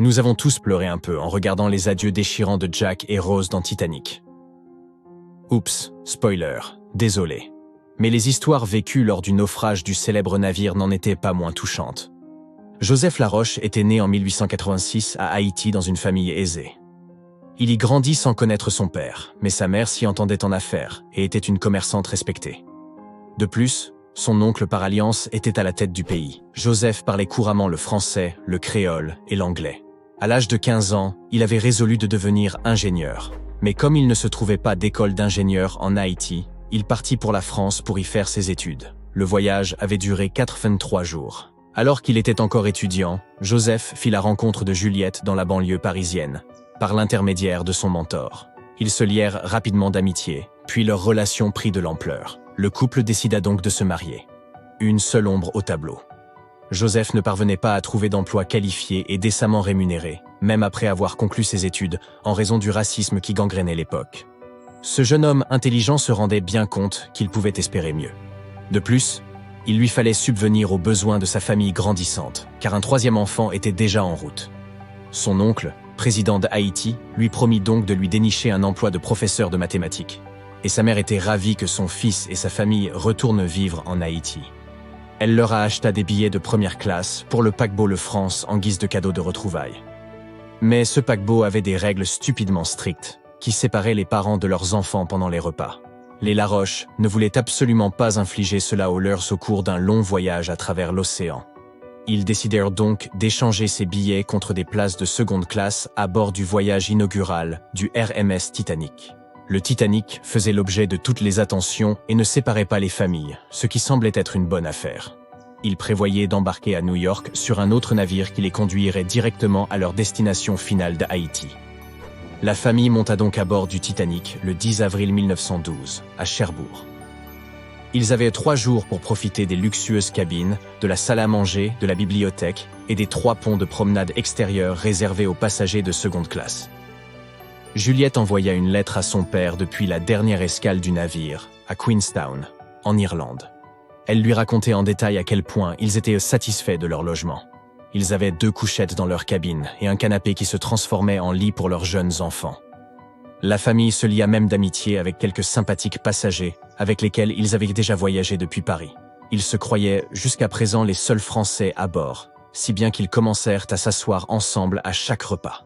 Nous avons tous pleuré un peu en regardant les adieux déchirants de Jack et Rose dans Titanic. Oups, spoiler, désolé. Mais les histoires vécues lors du naufrage du célèbre navire n'en étaient pas moins touchantes. Joseph Laroche était né en 1886 à Haïti dans une famille aisée. Il y grandit sans connaître son père, mais sa mère s'y entendait en affaires et était une commerçante respectée. De plus, son oncle par alliance était à la tête du pays. Joseph parlait couramment le français, le créole et l'anglais. À l'âge de 15 ans, il avait résolu de devenir ingénieur. Mais comme il ne se trouvait pas d'école d'ingénieur en Haïti, il partit pour la France pour y faire ses études. Le voyage avait duré 83 jours. Alors qu'il était encore étudiant, Joseph fit la rencontre de Juliette dans la banlieue parisienne, par l'intermédiaire de son mentor. Ils se lièrent rapidement d'amitié, puis leur relation prit de l'ampleur. Le couple décida donc de se marier. Une seule ombre au tableau. Joseph ne parvenait pas à trouver d'emploi qualifié et décemment rémunéré, même après avoir conclu ses études, en raison du racisme qui gangrénait l'époque. Ce jeune homme intelligent se rendait bien compte qu'il pouvait espérer mieux. De plus, il lui fallait subvenir aux besoins de sa famille grandissante, car un troisième enfant était déjà en route. Son oncle, président d'Haïti, lui promit donc de lui dénicher un emploi de professeur de mathématiques. Et sa mère était ravie que son fils et sa famille retournent vivre en Haïti. Elle leur a acheté des billets de première classe pour le paquebot Le France en guise de cadeau de retrouvailles. Mais ce paquebot avait des règles stupidement strictes, qui séparaient les parents de leurs enfants pendant les repas. Les Laroche ne voulaient absolument pas infliger cela aux leurs au cours d'un long voyage à travers l'océan. Ils décidèrent donc d'échanger ces billets contre des places de seconde classe à bord du voyage inaugural du RMS Titanic. Le Titanic faisait l'objet de toutes les attentions et ne séparait pas les familles, ce qui semblait être une bonne affaire. Ils prévoyaient d'embarquer à New York sur un autre navire qui les conduirait directement à leur destination finale d'Haïti. La famille monta donc à bord du Titanic le 10 avril 1912, à Cherbourg. Ils avaient 3 jours pour profiter des luxueuses cabines, de la salle à manger, de la bibliothèque et des 3 ponts de promenade extérieurs réservés aux passagers de seconde classe. Juliette envoya une lettre à son père depuis la dernière escale du navire, à Queenstown, en Irlande. Elle lui racontait en détail à quel point ils étaient satisfaits de leur logement. Ils avaient 2 couchettes dans leur cabine et un canapé qui se transformait en lit pour leurs jeunes enfants. La famille se lia même d'amitié avec quelques sympathiques passagers avec lesquels ils avaient déjà voyagé depuis Paris. Ils se croyaient jusqu'à présent les seuls Français à bord, si bien qu'ils commencèrent à s'asseoir ensemble à chaque repas.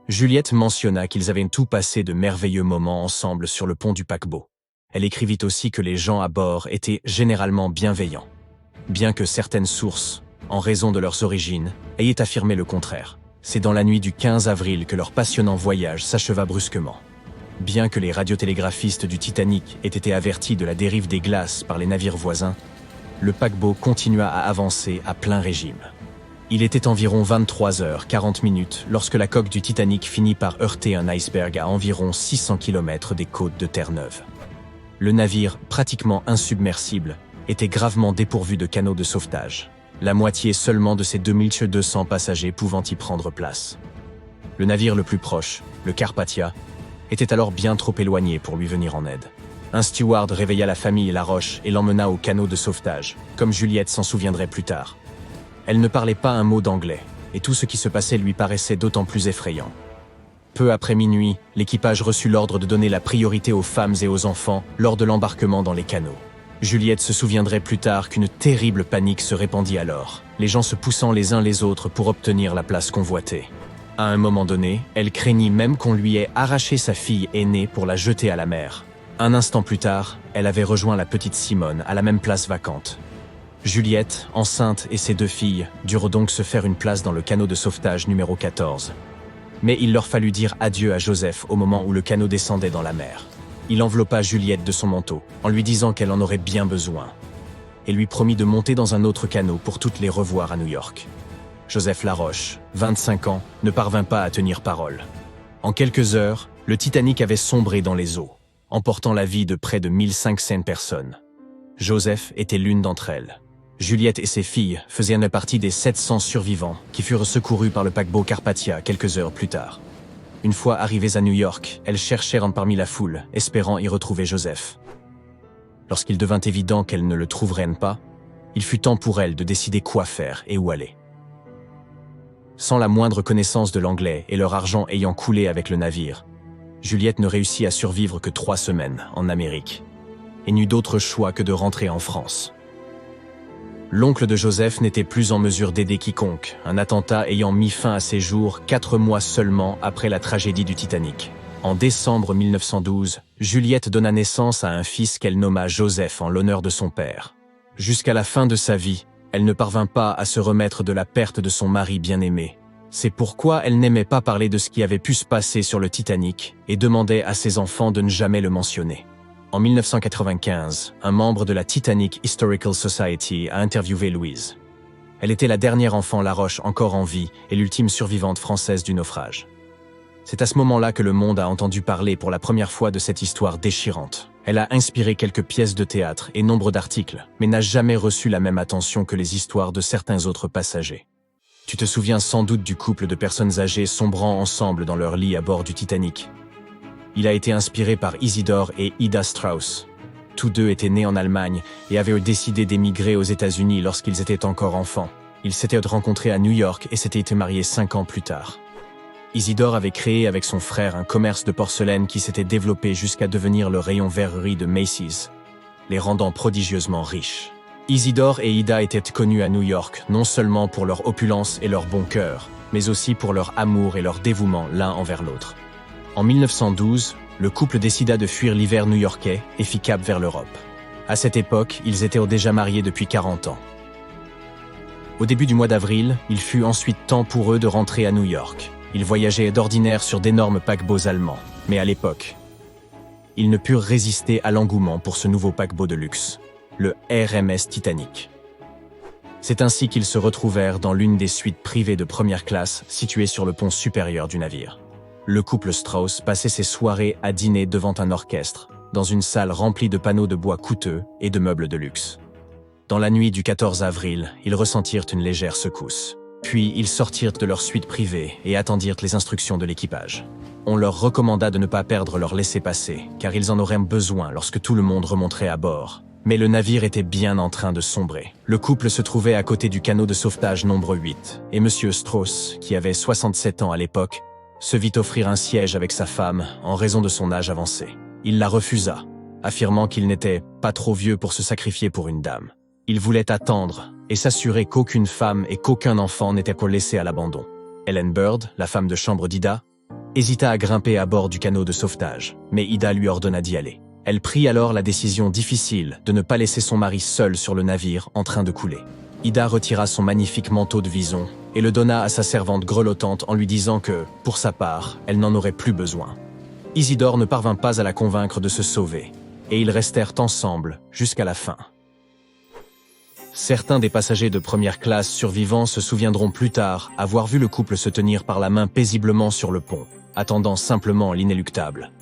Juliette mentionna qu'ils avaient tout passé de merveilleux moments ensemble sur le pont du paquebot. Elle écrivit aussi que les gens à bord étaient généralement bienveillants, bien que certaines sources, en raison de leurs origines, aient affirmé le contraire. C'est dans la nuit du 15 avril que leur passionnant voyage s'acheva brusquement. Bien que les radiotélégraphistes du Titanic aient été avertis de la dérive des glaces par les navires voisins, le paquebot continua à avancer à plein régime. Il était environ 23h40 lorsque la coque du Titanic finit par heurter un iceberg à environ 600 km des côtes de Terre-Neuve. Le navire, pratiquement insubmersible, était gravement dépourvu de canaux de sauvetage, la moitié seulement de ses 2200 passagers pouvant y prendre place. Le navire le plus proche, le Carpathia, était alors bien trop éloigné pour lui venir en aide. Un steward réveilla la famille Laroche et l'emmena au canot de sauvetage, comme Juliette s'en souviendrait plus tard. Elle ne parlait pas un mot d'anglais, et tout ce qui se passait lui paraissait d'autant plus effrayant. Peu après minuit, l'équipage reçut l'ordre de donner la priorité aux femmes et aux enfants lors de l'embarquement dans les canots. Juliette se souviendrait plus tard qu'une terrible panique se répandit alors, les gens se poussant les uns les autres pour obtenir la place convoitée. À un moment donné, elle craignit même qu'on lui ait arraché sa fille aînée pour la jeter à la mer. Un instant plus tard, elle avait rejoint la petite Simone à la même place vacante. Juliette, enceinte et ses 2 filles durent donc se faire une place dans le canot de sauvetage numéro 14. Mais il leur fallut dire adieu à Joseph au moment où le canot descendait dans la mer. Il enveloppa Juliette de son manteau, en lui disant qu'elle en aurait bien besoin, et lui promit de monter dans un autre canot pour toutes les revoir à New York. Joseph Laroche, 25 ans, ne parvint pas à tenir parole. En quelques heures, le Titanic avait sombré dans les eaux, emportant la vie de près de 1500 personnes. Joseph était l'une d'entre elles. Juliette et ses filles faisaient une partie des 700 survivants qui furent secourus par le paquebot Carpathia quelques heures plus tard. Une fois arrivées à New York, elles cherchèrent parmi la foule, espérant y retrouver Joseph. Lorsqu'il devint évident qu'elles ne le trouveraient pas, il fut temps pour elles de décider quoi faire et où aller. Sans la moindre connaissance de l'anglais et leur argent ayant coulé avec le navire, Juliette ne réussit à survivre que 3 semaines en Amérique et n'eut d'autre choix que de rentrer en France. L'oncle de Joseph n'était plus en mesure d'aider quiconque, un attentat ayant mis fin à ses jours 4 mois seulement après la tragédie du Titanic. En décembre 1912, Juliette donna naissance à un fils qu'elle nomma Joseph en l'honneur de son père. Jusqu'à la fin de sa vie, elle ne parvint pas à se remettre de la perte de son mari bien-aimé. C'est pourquoi elle n'aimait pas parler de ce qui avait pu se passer sur le Titanic et demandait à ses enfants de ne jamais le mentionner. En 1995, un membre de la Titanic Historical Society a interviewé Louise. Elle était la dernière enfant Laroche encore en vie et l'ultime survivante française du naufrage. C'est à ce moment-là que le monde a entendu parler pour la première fois de cette histoire déchirante. Elle a inspiré quelques pièces de théâtre et nombre d'articles, mais n'a jamais reçu la même attention que les histoires de certains autres passagers. Tu te souviens sans doute du couple de personnes âgées sombrant ensemble dans leur lit à bord du Titanic. Il a été inspiré par Isidore et Ida Strauss. Tous deux étaient nés en Allemagne et avaient décidé d'émigrer aux États-Unis lorsqu'ils étaient encore enfants. Ils s'étaient rencontrés à New York et s'étaient mariés 5 ans plus tard. Isidore avait créé avec son frère un commerce de porcelaine qui s'était développé jusqu'à devenir le rayon verrerie de Macy's, les rendant prodigieusement riches. Isidore et Ida étaient connus à New York non seulement pour leur opulence et leur bon cœur, mais aussi pour leur amour et leur dévouement l'un envers l'autre. En 1912, le couple décida de fuir l'hiver new-yorkais et fit cap vers l'Europe. À cette époque, ils étaient déjà mariés depuis 40 ans. Au début du mois d'avril, il fut ensuite temps pour eux de rentrer à New York. Ils voyageaient d'ordinaire sur d'énormes paquebots allemands, mais à l'époque, ils ne purent résister à l'engouement pour ce nouveau paquebot de luxe, le RMS Titanic. C'est ainsi qu'ils se retrouvèrent dans l'une des suites privées de première classe située sur le pont supérieur du navire. Le couple Strauss passait ses soirées à dîner devant un orchestre, dans une salle remplie de panneaux de bois coûteux et de meubles de luxe. Dans la nuit du 14 avril, ils ressentirent une légère secousse. Puis ils sortirent de leur suite privée et attendirent les instructions de l'équipage. On leur recommanda de ne pas perdre leur laissez-passer, car ils en auraient besoin lorsque tout le monde remonterait à bord. Mais le navire était bien en train de sombrer. Le couple se trouvait à côté du canot de sauvetage nombre 8, et M. Strauss, qui avait 67 ans à l'époque, se vit offrir un siège avec sa femme en raison de son âge avancé. Il la refusa, affirmant qu'il n'était pas trop vieux pour se sacrifier pour une dame. Il voulait attendre et s'assurer qu'aucune femme et qu'aucun enfant n'était pour laisser à l'abandon. Ellen Bird, la femme de chambre d'Ida, hésita à grimper à bord du canot de sauvetage, mais Ida lui ordonna d'y aller. Elle prit alors la décision difficile de ne pas laisser son mari seul sur le navire en train de couler. Ida retira son magnifique manteau de vison et le donna à sa servante grelottante en lui disant que, pour sa part, elle n'en aurait plus besoin. Isidore ne parvint pas à la convaincre de se sauver, et ils restèrent ensemble jusqu'à la fin. Certains des passagers de première classe survivants se souviendront plus tard avoir vu le couple se tenir par la main paisiblement sur le pont, attendant simplement l'inéluctable.